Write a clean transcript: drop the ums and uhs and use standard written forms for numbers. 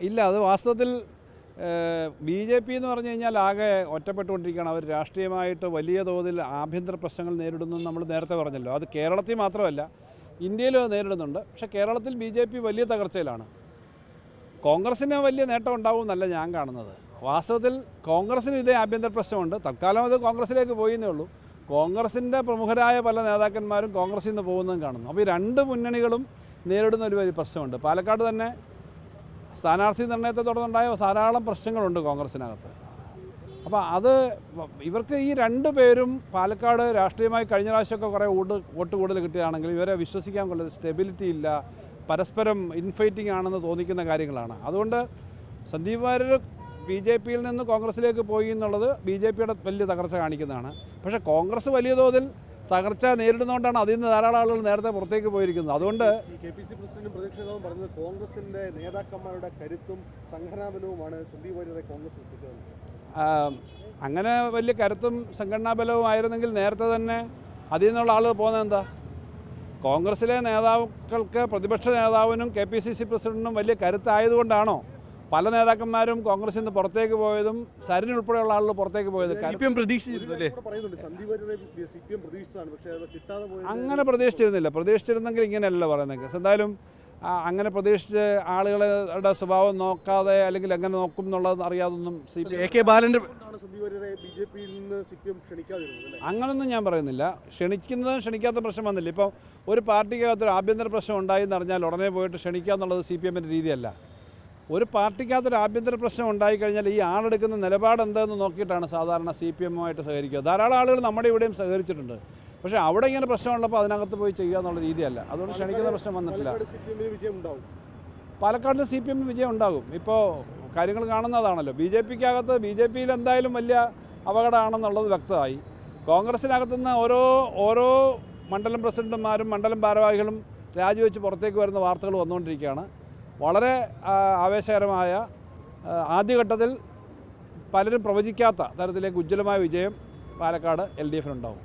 ഇല്ല, അത് വാസ്തവത്തിൽ ബി ജെ പി എന്ന് പറഞ്ഞു കഴിഞ്ഞാൽ ആകെ ഒറ്റപ്പെട്ടുകൊണ്ടിരിക്കുകയാണ്. അവർ രാഷ്ട്രീയമായിട്ട് വലിയ തോതിൽ ആഭ്യന്തര പ്രശ്നങ്ങൾ നേരിടുന്നു നമ്മൾ നേരത്തെ പറഞ്ഞല്ലോ. അത് കേരളത്തിൽ മാത്രമല്ല, ഇന്ത്യയിൽ നേരിടുന്നുണ്ട്. പക്ഷേ കേരളത്തിൽ ബി ജെ പി വലിയ തകർച്ചയിലാണ്. കോൺഗ്രസ്സിന് വലിയ നേട്ടം ഉണ്ടാവും എന്നല്ല ഞാൻ കാണുന്നത്. വാസ്തവത്തിൽ കോൺഗ്രസ്സിന് ഇതേ ആഭ്യന്തര പ്രശ്നമുണ്ട്. തൽക്കാലം അത് കോൺഗ്രസ്സിലേക്ക് പോയെന്നേ ഉള്ളൂ. കോൺഗ്രസിൻ്റെ പ്രമുഖരായ പല നേതാക്കന്മാരും കോൺഗ്രസിൽ നിന്ന് പോകുന്നതും കാണുന്നു. അപ്പോൾ ഈ രണ്ട് മുന്നണികളും നേരിടുന്ന ഒരു വലിയ പ്രശ്നമുണ്ട്. പാലക്കാട് തന്നെ സ്ഥാനാർത്ഥി നിർണയത്തെ തുടർന്നുണ്ടായ ധാരാളം പ്രശ്നങ്ങളുണ്ട് കോൺഗ്രസിനകത്ത്. അപ്പോൾ അത് ഇവർക്ക് ഈ രണ്ട് പേരും പാലക്കാട് രാഷ്ട്രീയമായി കഴിഞ്ഞ പ്രാവശ്യമൊക്കെ കുറേ വോട്ട് കൂടുതൽ കിട്ടുകയാണെങ്കിൽ ഇവരെ വിശ്വസിക്കാൻ കൊള്ളത് സ്റ്റെബിലിറ്റി ഇല്ല, പരസ്പരം ഇൻഫൈറ്റിംഗ് ആണെന്ന് തോന്നിക്കുന്ന കാര്യങ്ങളാണ്. അതുകൊണ്ട് സന്ദീപ് വാര്യർ ബി ജെ പിയിൽ നിന്ന് കോൺഗ്രസിലേക്ക് പോയി എന്നുള്ളത് ബി ജെ പിയുടെ വലിയ തകർച്ച കാണിക്കുന്നതാണ്. പക്ഷേ കോൺഗ്രസ് വലിയ തോതിൽ തകർച്ച നേരിടുന്നതുകൊണ്ടാണ് അതിൽ നിന്ന് ധാരാളം ആളുകൾ നേരത്തെ പുറത്തേക്ക് പോയിരിക്കുന്നത്. അതുകൊണ്ട് KPC പ്രസിഡന്റും പ്രതിപക്ഷ നേതാവും പറഞ്ഞത് കോൺഗ്രസിൻ്റെ നേതാക്കന്മാരുടെ കരുത്തും സംഘടനാബലവുമാണ് സന്ദീപ് വാര്യരെ കോൺഗ്രസ് എത്തിച്ചത്. അങ്ങനെ വലിയ കരുത്തും സംഘടനാബലവും ആയിരുന്നെങ്കിൽ നേരത്തെ തന്നെ അതിൽ നിന്നുള്ള ആളുകൾ പോകുന്നത് എന്താ? കോൺഗ്രസിലെ നേതാക്കൾക്ക് പ്രതിപക്ഷ നേതാവിനും KPCC പ്രസിഡന്റിനും വലിയ കരുത്തായതുകൊണ്ടാണോ പല നേതാക്കന്മാരും കോൺഗ്രസിൽ നിന്ന് പുറത്തേക്ക് പോയതും സരിൻ ഉൾപ്പെടെയുള്ള ആളുകൾ പുറത്തേക്ക് പോയത്? അങ്ങനെ പ്രതീക്ഷിച്ചിരുന്നില്ല. പ്രതീക്ഷിച്ചിരുന്നെങ്കിൽ ഇങ്ങനെയല്ല പറയുന്നത്. എന്തായാലും അങ്ങനെ പ്രതീക്ഷിച്ച് ആളുകളുടെ സ്വഭാവം നോക്കാതെ അല്ലെങ്കിൽ എങ്ങനെ നോക്കും എന്നുള്ളത് അറിയാതൊന്നും അങ്ങനൊന്നും ഞാൻ പറയുന്നില്ല. ക്ഷണിക്കുന്നതും ക്ഷണിക്കാത്ത പ്രശ്നം വന്നില്ല. ഇപ്പോൾ ഒരു പാർട്ടിക്കകത്തൊരു ആഭ്യന്തര പ്രശ്നം ഉണ്ടായി എന്ന് അറിഞ്ഞാൽ ഉടനെ പോയിട്ട് ക്ഷണിക്കുക എന്നുള്ളത് CPMൻ്റെ രീതിയല്ല. ഒരു പാർട്ടിക്കകത്തൊരു ആഭ്യന്തര പ്രശ്നം ഉണ്ടായിക്കഴിഞ്ഞാൽ ഈ ആളെടുക്കുന്ന നിലപാട് എന്താണെന്ന് നോക്കിയിട്ടാണ് സാധാരണ CPMുമായിട്ട് സഹകരിക്കുക. ധാരാളം ആളുകൾ നമ്മുടെ ഇവിടെയും സഹകരിച്ചിട്ടുണ്ട്. പക്ഷേ അവിടെ ഇങ്ങനെ പ്രശ്നമുള്ളപ്പോൾ അതിനകത്ത് പോയി ചെയ്യുക എന്നുള്ള രീതിയല്ല. അതുകൊണ്ട് ക്ഷണിക്കുന്ന പ്രശ്നം വന്നിട്ടില്ല. പാലക്കാടിന് CPM വിജയം ഉണ്ടാകും. ഇപ്പോൾ കാര്യങ്ങൾ കാണുന്നതാണല്ലോ. BJPക്കകത്ത് BJPയിൽ എന്തായാലും വലിയ അപകടമാണെന്നുള്ളത് വ്യക്തമായി. കോൺഗ്രസിനകത്തുനിന്ന് ഓരോ മണ്ഡലം പ്രസിഡന്റുമാരും മണ്ഡലം ഭാരവാഹികളും രാജിവെച്ച് പുറത്തേക്ക് വരുന്ന വാർത്തകൾ വന്നുകൊണ്ടിരിക്കുകയാണ്. വളരെ ആവേശകരമായ ആദ്യഘട്ടത്തിൽ പലരും പ്രവചിക്കാത്ത തരത്തിലേക്ക് ഉജ്ജ്വലമായ വിജയം പാലക്കാട് LDFനുണ്ടാവും.